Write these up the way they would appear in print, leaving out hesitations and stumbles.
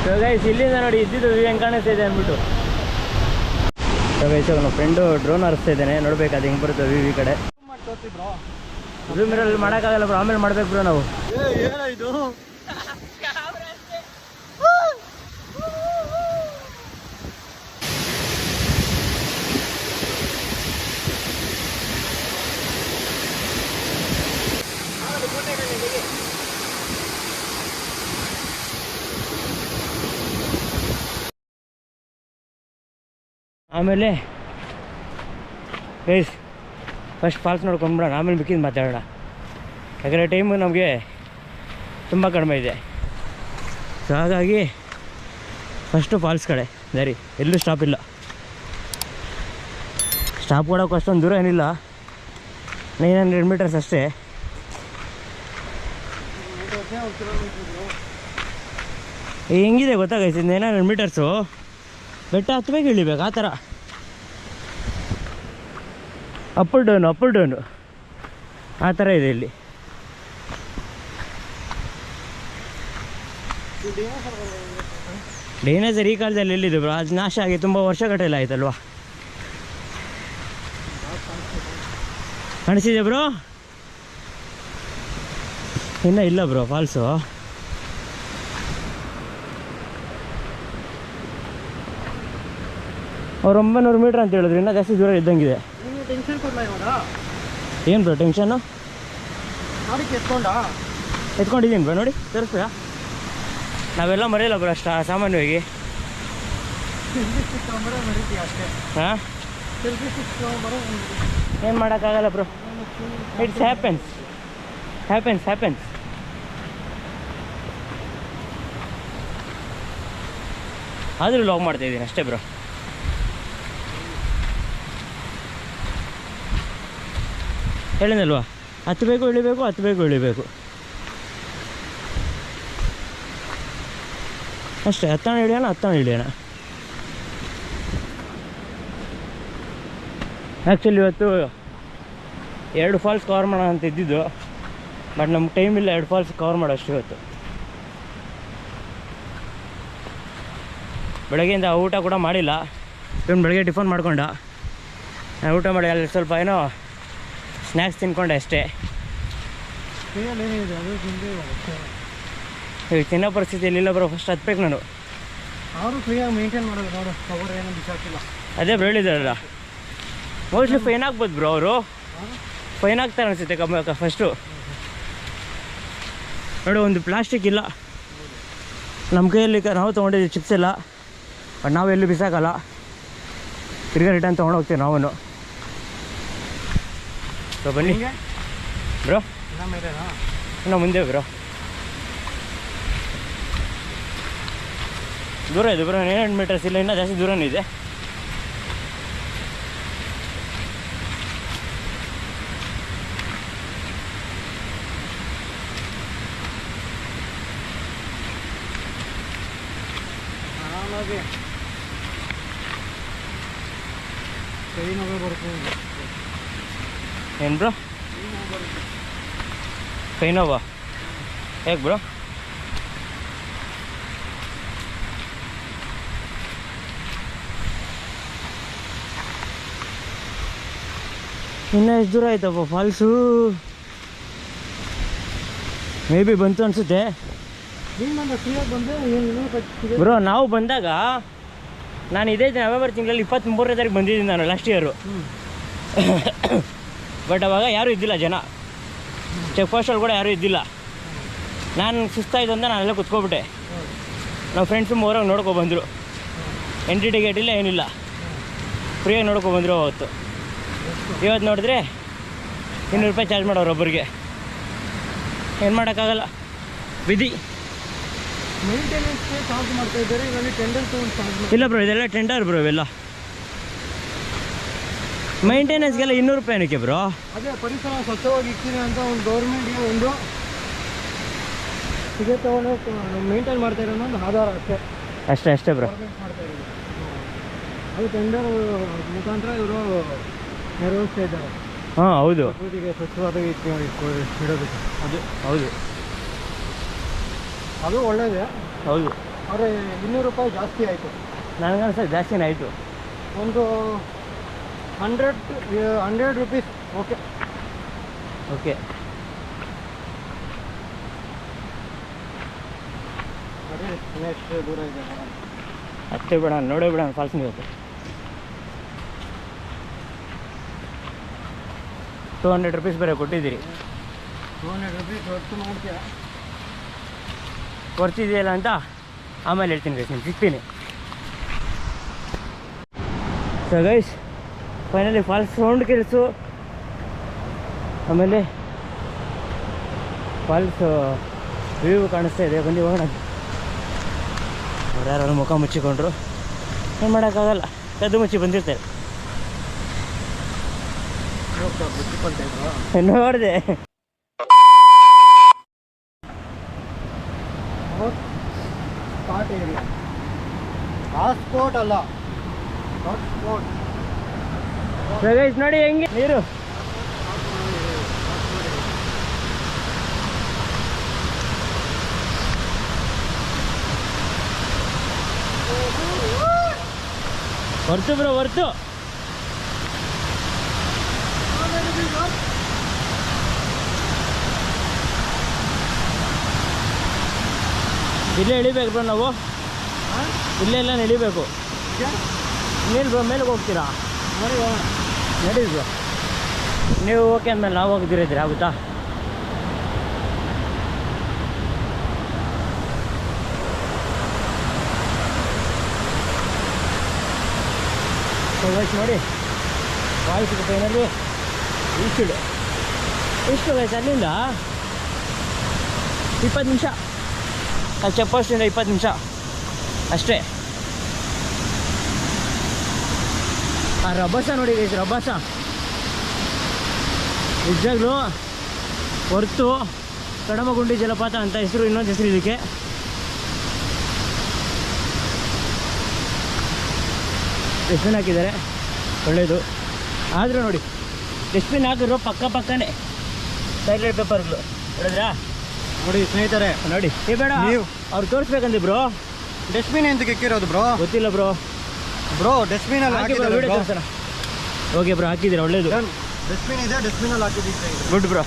So guys ಇಲ್ಲಿಂದ ನೋಡಿ ಇದ್ದಿದ್ದು ವ್ಯೂ ಹೆಂಗೆ ಕಾಣಿಸ್ತಾ ಇದೆ ಅಂದ್ಬಿಟ್ಟು. ಸೊ ಗೈಸ್ ನಮ್ಮ ಫ್ರೆಂಡು ಡ್ರೋನ್ ಹಾರಿಸ್ತಾ ಇದ್ದಾನೆ, ನೋಡ್ಬೇಕು ಅದು ಹೆಂಗೆ ಬರುತ್ತೆ ವ್ಯೂ ಈ ಕಡೆ. ಝೂಮ್ ಮಿರರಲ್ಲಿ ಮಾಡೋಕ್ಕಾಗಲ್ಲ ಬ್ರೋ, ಆಮೇಲೆ ಮಾಡ್ಬೇಕು ಬ್ರೋ ನಾವು. ಇದು ಆಮೇಲೆ ಗೈಸ್ ಫಸ್ಟ್ ಫಾಲ್ಸ್ ನೋಡ್ಕೊಂಡ್ಬಿಡೋಣ, ಆಮೇಲೆ ಮಿಕ್ಕಿದ್ದು ಮಾತಾಡೋಣ. ಯಾಕಂದರೆ ಟೈಮು ನಮಗೆ ತುಂಬ ಕಡಿಮೆ ಇದೆ. ಸೊ ಹಾಗಾಗಿ ಫಸ್ಟು ಫಾಲ್ಸ್ ಕಡೆ ದಾರಿ, ಎಲ್ಲೂ ಸ್ಟಾಪ್ ಇಲ್ಲ. ಸ್ಟಾಪ್ ಕೊಡೋಕೆ ಅಷ್ಟೊಂದು ದೂರ ಏನಿಲ್ಲ, 900 ಮೀಟರ್ಸ್ ಅಷ್ಟೇ. ಹೆಂಗಿದೆ ಗೊತ್ತಾಗೈತಿ 900 ಮೀಟರ್ಸು, ಬೆಟ್ಟ ಹತ್ತಬೇಕು ಇಳಿಬೇಕು ಆ ಥರ. ಅಪ್ ಡೌನು ಆ ಥರ ಇದೆ ಇಲ್ಲಿ. ಡೈನೋಸರ್ ಈ ಕಾಲದಲ್ಲಿ ಎಲ್ಲಿದೆ ಬ್ರೋ, ಅದು ನಾಶ ಆಗಿ ತುಂಬ ವರ್ಷಗಟ್ಟಲೆ ಆಯ್ತಲ್ವಾ. ಕಾಣಿಸಿದೆ ಬ್ರೋ? ಇನ್ನೂ ಇಲ್ಲ ಬ್ರೋ ಫಾಲ್ಸು. ಅವ್ರು 900 ಮೀಟ್ರ್ ಅಂತ ಹೇಳಿದ್ರು, ಇನ್ನೂ ಜಾಸ್ತಿ ದೂರ ಇದ್ದಂಗಿದೆ. ಏನು ಬ್ರೋ ಟೆನ್ಷನ್ನು? ಎತ್ಕೊಂಡಿದ್ದೀನಿ ಬ್ರೋ, ನೋಡಿ ತೋರಿಸ್ತೀರಾ? ನಾವೆಲ್ಲ ಮರೆಯಲ್ಲ ಬ್ರೋ ಅಷ್ಟು ಸಾಮಾನ್ಯವಾಗಿ. ಹಾಂ, ಏನು ಮಾಡೋಕ್ಕಾಗಲ್ಲ ಬ್ರೋ, ಇಟ್ಸ್ ಹ್ಯಾಪನ್ಸ್. ಆದರೂ ಲಾಗ್ ಮಾಡ್ತಾಯಿದ್ದೀನಿ ಅಷ್ಟೇ ಬ್ರೋ. ಹೇಳಿದಲ್ವಾ, ಹತ್ತಬೇಕು ಇಳಿಬೇಕು ಅಷ್ಟೇ. ಹತ್ತಣ ಇಳಿಯೋಣ. ಆ್ಯಕ್ಚುಲಿ ಇವತ್ತು 2 ಫಾಲ್ಸ್ ಕವರ್ ಮಾಡೋಣ ಅಂತ ಇದ್ದಿದ್ದು, ಬಟ್ ನಮ್ಗೆ ಟೈಮ್ ಇಲ್ಲ 2 ಫಾಲ್ಸ್ ಕವರ್ ಮಾಡೋಷ್ಟು ಇವತ್ತು. ಬೆಳಗ್ಗೆಯಿಂದ ಊಟ ಕೂಡ ಮಾಡಿಲ್ಲ. ಇವನು ಬೆಳಗ್ಗೆ ಟಿಫನ್ ಮಾಡ್ಕೊಂಡ, ನಾನು ಊಟ ಮಾಡಿ ಅಲ್ಲಿ ಸ್ವಲ್ಪ ಏನೋ ಸ್ನ್ಯಾಕ್ಸ್ ತಿನ್ಕೊಂಡೆ ಅಷ್ಟೇ. ಈಗ ತಿನ್ನೋ ಪರಿಸ್ಥಿತಿಯಲ್ಲಿ ಇಲ್ಲ ಬ್ರೋ, ಫಸ್ಟ್ ಹತ್ಬೇಕು ನಾನು. ಅವರು ಫ್ರೀಯಾಗಿ ಮೇಂಟೈನ್ ಮಾಡೋದು ನೋಡು, ಕವರ್ ಏನೂ ಬಿಸಾಕಿಲ್ಲ. ಅದೇ ಬ್ರೋ ಹೇಳಿದಾರಲ್ಲ, ಮೋಸ್ಟ್ಲಿ ಫೈನ್ ಆಗ್ಬೋದು ಬ್ರೋ. ಅವರು ಫೈನ್ ಆಗ್ತಾರೆ ಅನಿಸುತ್ತೆ ಫಸ್ಟು. ನೋಡಿ ಒಂದು ಪ್ಲಾಸ್ಟಿಕ್ ಇಲ್ಲ ನಮ್ಮ ಕೈಯಲ್ಲಿ, ನಾವು ತೊಗೊಂಡಿದ್ದೀವಿ ಚಿಪ್ಸ್ ಎಲ್ಲ, ಬಟ್ ನಾವು ಎಲ್ಲಿ ಬಿಸಾಕಲ್ಲ, ತಿರ್ಗಾ ರಿಟರ್ನ್ ತೊಗೊಂಡು ಹೋಗ್ತೀವಿ ನಾವು. ಸೊ ಬನ್ನಿ ಬ್ರೋ, ಇನ್ನೂ ಮುಂದೆ ಬ್ರೋ. ದೂರ ಇದೆ ಬ್ರೋ, 900 ಮೀಟರ್ಸ್ ಇಲ್ಲ, ಇನ್ನೂ ಜಾಸ್ತಿ ದೂರನೇ ಇದೆ. ಏನು ಬ್ರೋ ಕೈ ನೋವಾ? ಹೇಗೆ ಬ್ರೋ? ಇನ್ನೂ ಎಷ್ಟು ದೂರ ಆಯ್ತಪ್ಪ ಫಾಲ್ಸು? ಮೇ ಬಿ ಬಂತು ಅನಿಸುತ್ತೆ ಬ್ರೋ. ನಾವು ಬಂದಾಗ ನಾನು ಇದೇ ನವೆಂಬರ್ ತಿಂಗಳಲ್ಲಿ 23ನೇ ತಾರೀಕು ಬಂದಿದ್ದೀನಿ ನಾನು, ಲಾಸ್ಟ್ ಇಯರು. ಬಟ್ ಅವಾಗ ಯಾರೂ ಇದ್ದಿಲ್ಲ ಜನ, ಚೆಕ್ ಪೋಸ್ಟಲ್ಲಿ ಕೂಡ ಯಾರೂ ಇದ್ದಿಲ್ಲ. ನಾನು ಸುಸ್ತಾಯಿತು ಅಂತ ನಾನೆಲ್ಲ ಕುತ್ಕೊಬಿಟ್ಟೆ. ನಮ್ಮ ಫ್ರೆಂಡ್ಸು ಮೂರಾಗ ನೋಡ್ಕೊಬಂದರು. ಎಂಟ್ರಿ ಟಿಕೆಟ್ ಇಲ್ಲ ಏನಿಲ್ಲ, ಫ್ರೀಯಾಗಿ ನೋಡ್ಕೊಬಂದರು ಅವತ್ತು. ಇವತ್ತು ನೋಡಿದ್ರೆ 200 ರೂಪಾಯಿ ಚಾರ್ಜ್ ಮಾಡೋರು ಒಬ್ಬರಿಗೆ. ಏನು ಮಾಡೋಕ್ಕಾಗಲ್ಲ, ವಿಧಿ. ಮೇಂಟೆನೆನ್ಸ್ಗೆ ಚಾರ್ಜ್ ಮಾಡ್ತಾ ಇದ್ದಾರೆ. ಇದರಲ್ಲಿ ಟೆಂಡರ್ ತೊಗೊಂಡು ಚಾರ್ಜ್ ಇಲ್ಲ ಬ್ರೋ, ಇದೆಲ್ಲ ಟೆಂಡರ್ ಬ್ರೋ. ಇವೆಲ್ಲ ಮೇಂಟೆನೆನ್ಸ್ಗೆಲ್ಲ 200 ರೂಪಾಯಿ ಏನಕ್ಕೆ ಬ್ರೋ? ಅದೇ ಪರಿಸರ ಸ್ವಚ್ಛವಾಗಿ ಇರ್ತೀನಿ ಅಂತ ಒಂದು ಗೌರ್ಮೆಂಟ್ಗೆ ಒಂದು ಇದೆ ತೊಗೊಂಡು ಮೇಂಟೈನ್ ಮಾಡ್ತಾ ಇರೋ ಒಂದು ಆಧಾರ ಅಷ್ಟೇ ಬ್ರೋ. ಮಾಡ್ತಾ ಇರೋದು ಅದು ಟೆಂಡರ್ ಮುಖಾಂತರ ಇವರು ನಿರ್ವಹಿಸ್ತಾ ಇದ್ದಾರೆ. ಹಾಂ ಹೌದು, ಪ್ರಕೃತಿಗೆ ಸ್ವಚ್ಛವಾದ ಇಡೋದಕ್ಕೆ. ಅದು ಹೌದು, ಅದು ಒಳ್ಳೆಯದೇ. ಹೌದು. ಆದರೆ 200 ರೂಪಾಯಿ ಜಾಸ್ತಿ ಆಯಿತು. ನನಗನ್ಸೋದು ಜಾಸ್ತಿನೇ ಆಯಿತು. ಒಂದು 100 ರುಪೀಸ್. Okay okay. ಅದೇ ಎಷ್ಟು ದೂರ ಇದೆ ಅಷ್ಟೇ ಬಿಡೋಣ, ನೋಡೇ ಬಿಡೋಣ ಫಾಲ್ಸ್ ಇವತ್ತು. 200 ರುಪೀಸ್ ಬೇರೆ ಕೊಟ್ಟಿದ್ದೀರಿ. 200 ರುಪೀಸ್ ಹೊತ್ತು ಮಾಡ್ತೀಯಾ? ಕೊಡ್ತಿದೆಯಲ್ಲ ಅಂತ ಆಮೇಲೆ ಹೇಳ್ತೀನಿ ಗೈಸ್, ನಿಮ್ಗೆ ಸಿಗ್ತೀನಿ. So guys finally falls sound ಕೇಳಿಸು, ಆಮೇಲೆ ಫಾಲ್ಸ್ ವ್ಯೂ ಕಾಣಿಸ್ತಾ ಇದೆ. ಬನ್ನಿ ಹೋಗೋಣ. ಅವ್ರು ಯಾರು ಮುಖ ಮುಚ್ಚಿಕೊಂಡ್ರು, ಏನು ಮಾಡೋಕ್ಕಾಗಲ್ಲ, ಕದ್ದು ಮುಚ್ಚಿ ಬಂದಿರ್ತಾರೆ. ನೋಡಿದೆ. ಸ್ಪಾಟ್ ಏರಿಯಾ, ಹಾಟ್ಸ್ಪಾಟ್ ಅಲ್ಲ, ಹಾಟ್ಸ್ಪಾಟ್. ಗೈಸ್ ನೋಡಿ ಹೆಂಗೆ ನೀರು. ಹೊರ್ತು ಬ್ರೋ, ಹೊರ್ತು. ಇಲ್ಲೇ ಇಳಿಬೇಕು ಬ್ರೋ ನಾವು, ಇಲ್ಲೇ ಎಲ್ಲ ನಡಿಬೇಕು. ಇನ್ನೇನು ಬ್ರೋ ಮೇಲೆಗೆ ಹೋಗ್ತೀರಾ? ನಡಿ ಬ್ರೋ, ನೀವು ಓಕೆ ಅಂದಮೇಲೆ ನಾವು ಹೋಗ್ದಿರಿದ್ರೆ ಆಗುತ್ತಾ? ನೋಡಿ ವಾಯ್ಸ್ ಫೈನಲಿ ಇಷ್ಟು ಎಷ್ಟು ಗೈಸ್, ಅಲ್ಲಿಂದ 20 ನಿಮಿಷ, ಅಲ್ಲಿ ಚೆಕ್ ಪೋಸ್ಟಿಂದ 20 ನಿಮಿಷ ಅಷ್ಟೇ. ಆ ರಭಸ ನೋಡಿ ಗೈಸ್, ರಭಸ ನಿಜಾಗ್ಲೂ ಹೊರತು ಕಡಮಗುಂಡಿ ಜಲಪಾತ ಅಂತ ಹೆಸರು, ಇನ್ನೊಂದು ಹೆಸರು ಇದಕ್ಕೆ. ಡಸ್ಟ್ಬಿನ್ ಹಾಕಿದ್ದಾರೆ, ಒಳ್ಳೆಯದು. ಆದರೂ ನೋಡಿ ಡಸ್ಟ್ಬಿನ್ ಹಾಕಿದ್ರು ಪಕ್ಕನೇ ಸೈಲೆಂಟ್ ಪೇಪರ್ಗಳು ಹೇಳಿದ್ರಾ? ನೋಡಿ ಸ್ನೇಹಿತರೆ, ನೋಡಿ ಬೇಡ ನೀವು ಅವ್ರು ತೋರಿಸ್ಬೇಕಂತ ಬ್ರೋ. ಡಸ್ಟ್ಬಿನ್ ಎಂತ ಇಕ್ಕಿರೋದು ಬ್ರೋ? ಗೊತ್ತಿಲ್ಲ ಬ್ರೋ. ಡಸ್ಟ್ಬಿನ್ ಅಲ್ಲಿ ಹಾಕಿ ಬ್ರೋ, ವಿಡಿಯೋ ತೋರಿಸೋಣ. ಓಕೆ ಬ್ರೋ, ಹಾಕಿದ್ದೀರಾ, ಒಳ್ಳೇದು. ಡಸ್ಟ್ಬಿನ್ ಇದೆ, ಡಸ್ಟ್ಬಿನ್ ಅಲ್ಲಿ ಹಾಕಿದ್ದೀವಿ. Good bro.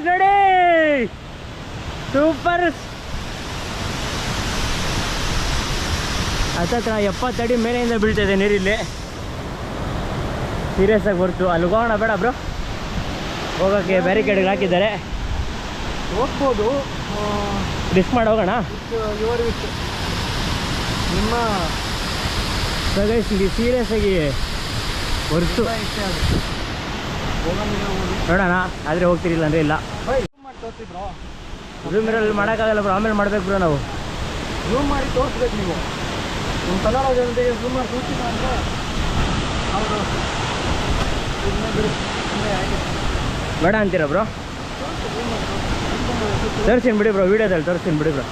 ನೋಡಿ ಸೂಪರ್. ಹತ್ತತ್ರ 70 ಅಡಿ ಮೇಲೆಯಿಂದ ಬೀಳ್ತಾಯಿದೆ ನೀರಿಲ್ಲಿ. ಸೀರಿಯಸ್ ಆಗಿ ಹೊರ್ತು ಅಲ್ಲಿ ಹೋಗೋಣ ಬೇಡ ಬ್ರೋ, ಹೋಗೋಕ್ಕೆ ಬ್ಯಾರಿಕೇಡ್ಗೆ ಹಾಕಿದ್ದಾರೆ, ಹೋಗ್ಬೋದು. ರಿಸ್ಕ್ ಮಾಡಿ ಹೋಗೋಣ. ನಿಮ್ಮ ಸಗೈಸ್ ಸೀರಿಯಸ್ ಆಗಿ ಹೊರ್ತು ನೋಡೋಣ, ಆದರೆ ಹೋಗ್ತಿರಿಲ್ಲ ಅಂದರೆ ಇಲ್ಲ. ಝೂಮ್ ಮಿರರಲ್ಲಿ ಮಾಡೋಕ್ಕಾಗಲ್ಲ ಬ್ರೋ, ಆಮೇಲೆ ಮಾಡ್ಬೇಕು ಬ್ರೋ. ನಾವು ಝೂಮ್ ಮಾಡಿ ತೋರಿಸ್ಬೇಕು. ನೀವು ನಿಮ್ಮ ಕನ್ನಡ ಜನತೆಗೆ ಝೂಮ್ ಮಾಡಿ ತೋರಿಸಿಲ್ಲ ಅಂದರೆ ಅವರು ಬೇಡ ಅಂತೀರಾ ಬ್ರೋ? ತೋರಿಸ್ತೀನಿ ಬಿಡಿ ಬ್ರೋ, ವೀಡಿಯೋದಲ್ಲಿ ತೋರಿಸ್ತೀನಿ ಬಿಡಿ ಬ್ರೋ.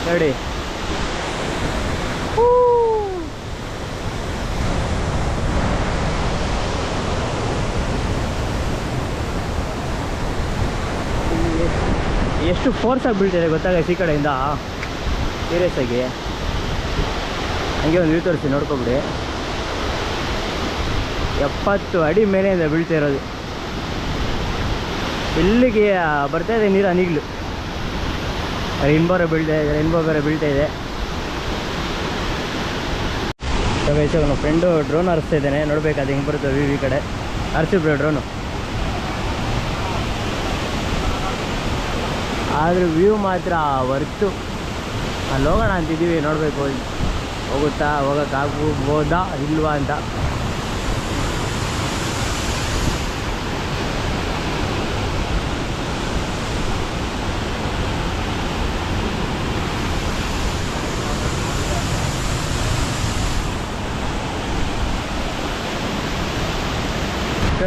ನೋಡಿ ಎಷ್ಟು ಫೋರ್ಸಾಗಿ ಬೀಳ್ತಿದೆ ಗೊತ್ತಾಗೈತೆ ಈ ಕಡೆಯಿಂದ. ಸೀರಿಯಸ್ ಆಗಿ ಹಂಗೆ ಒಂದು ವ್ಯೂ ತೋರಿಸಿ ನೋಡ್ಕೊಬಿಡಿ. 70 ಅಡಿ ಮೇಲೆಯಿಂದ ಬೀಳ್ತಾ ಇರೋದು. ಇಲ್ಲಿಗೆ ಬರ್ತಾ ಇದೆ ನೀರು ಹನಿಗ್ಲು. ರೈನ್ಬೋ ಬೇರೆ ಬೀಳ್ತಾ ಇದೆ. ನಮ್ಮ ಫ್ರೆಂಡು ಡ್ರೋನ್ ಹಾರಿಸ್ತಾ ಇದ್ದಾನೆ, ನೋಡ್ಬೇಕು ಅದು ಹೆಂಗೆ ಬರುತ್ತೆ ವ್ಯೂ. ಈ ಕಡೆ ಹಾರಿಸಿಬ್ರು ಡ್ರೋನು. ಆದ್ರೆ ವ್ಯೂ ಮಾತ್ರ ವರ್ತು. ಅಲ್ಲಿ ಹೋಗೋಣ ಅಂತಿದ್ದೀವಿ, ನೋಡಬೇಕು ಹೋಗೋಕ್ಕಾಗ್ಬೋದಾ ಇಲ್ವಾ ಅಂತ.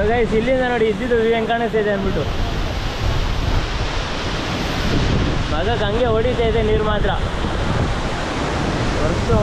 ಗೈಸ್ ಇಲ್ಲಿಂದ ನೋಡಿ ಇದ್ದಿದ್ದು ವ್ಯೂ ಹೆಂಗೆ ಕಾಣಿಸ್ತಾ ಇದೆ ಅಂದ್ಬಿಟ್ಟು. ಮಗಕ್ಕೆ ಹಂಗೆ ಹೊಡಿತಾ ಇದೆ ನೀರು ಮಾತ್ರ ಹೊರತು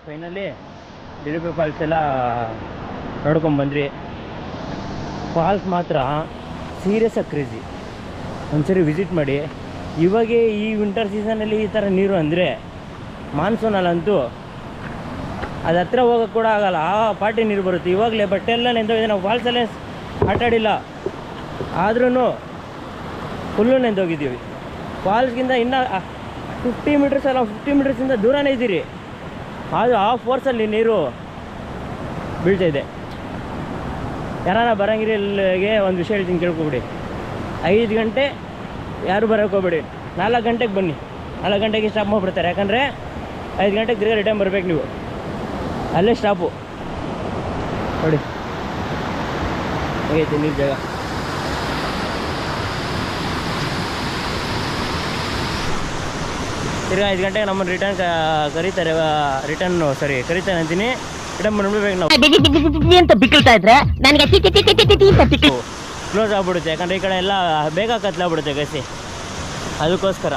ಫೈನಲಿ ಡಿರಿಪೆ ಫಾಲ್ಸ್ ಎಲ್ಲ ನೋಡ್ಕೊಂಬಂದ್ರಿ. ಫಾಲ್ಸ್ ಮಾತ್ರ ಸೀರಿಯಸ್ಸಾಗಿ ಕ್ರೇಜಿ. ಒಂದ್ಸರಿ ವಿಸಿಟ್ ಮಾಡಿ. ಇವಾಗೇ ಈ ವಿಂಟರ್ ಸೀಸನಲ್ಲಿ ಈ ಥರ ನೀರು ಅಂದರೆ ಮಾನ್ಸೂನಲ್ಲಂತೂ ಅದು ಹತ್ರ ಹೋಗೋಕ್ಕೆ ಕೂಡ ಆಗಲ್ಲ, ಆ ಪಾರ್ಟಿ ನೀರು ಬರುತ್ತೆ. ಇವಾಗಲೇ ಬಟ್ಟೆ ಎಲ್ಲ ನೆಂದೋಗಿದೆ. ನಾವು ಫಾಲ್ಸಲ್ಲೇ ಆಟಾಡಿಲ್ಲ, ಆದ್ರೂ ಫುಲ್ಲು ನೆಂದೋಗಿದ್ದೀವಿ. ಫಾಲ್ಸ್ಗಿಂತ ಇನ್ನೂ 50 ಮೀಟರ್ಸ್ ಅಲ್ಲ, 50 ಮೀಟರ್ಸಿಂದ ದೂರನೇ ಇದ್ದೀರಿ. ಅದು ಆ ಫೋರ್ಸಲ್ಲಿ ನೀರು ಬೀಳ್ತಾಯಿದೆ. ಯಾರಾನ ಬರಂಗಿರಿಗೆ ಒಂದು ವಿಷಯ ಹೇಳ್ತೀನಿ, ಕೇಳ್ಕೊಬಿಡಿ. 5 ಗಂಟೆ ಯಾರು ಬರೋಕ್ಕೆ ಹೋಗ್ಬೇಡಿ. 4 ಗಂಟೆಗೆ ಬನ್ನಿ. 4 ಗಂಟೆಗೆ ಸ್ಟಾಪ್ ಮಾಡಿಬಿಡ್ತಾರೆ. ಯಾಕಂದರೆ 5 ಗಂಟೆಗೆ ತಿರ್ಗಿ ರಿಟರ್ನ್ ಬರ್ಬೇಕು ನೀವು. ಅಲ್ಲೇ ಸ್ಟಾಪು ನೋಡಿ, ಹೇಗೈತೆ ನೀರು ಜಾಗ. ತಿರ್ಗಿ 5 ಗಂಟೆಗೆ ನಮ್ಮನ್ನು ರಿಟರ್ನ್ ಕರೀತಾರೆ. ಕರೀತಾನೆ ಅಂತೀನಿ. ರಿಟರ್ನ್ ಬಂದ್ಬಿಡ್ಬೇಕು ನಾವು ಅಂತ ಬಿಕ್ಕಳ್ತಾ ಇದ್ರೆ ನನಗೆ ಕ್ಲೋಸ್ ಆಗ್ಬಿಡುತ್ತೆ. ಯಾಕಂದರೆ ಈ ಕಡೆ ಎಲ್ಲ ಬೇಗ ಕತ್ಲಾಗ್ಬಿಡುತ್ತೆ ಗಸಿ. ಅದಕ್ಕೋಸ್ಕರ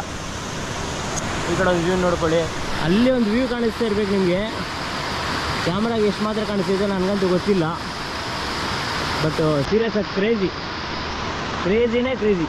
ಈ ಕಡೆ ಒಂದು ವ್ಯೂ ನೋಡ್ಕೊಳ್ಳಿ. ಅಲ್ಲಿ ಒಂದು ವ್ಯೂ ಕಾಣಿಸ್ತಾ ಇರ್ಬೇಕು ನಿಮಗೆ. ಕ್ಯಾಮ್ರಾಗೆ ಎಷ್ಟು ಮಾತ್ರ ಕಾಣಿಸ್ತಿದೆ ನನಗಂತೂ ಗೊತ್ತಿಲ್ಲ. ಬಟ್ ಸೀರಿಯಸ್ ಆಗಿ ಕ್ರೇಜಿನೇ ಕ್ರೇಜಿ.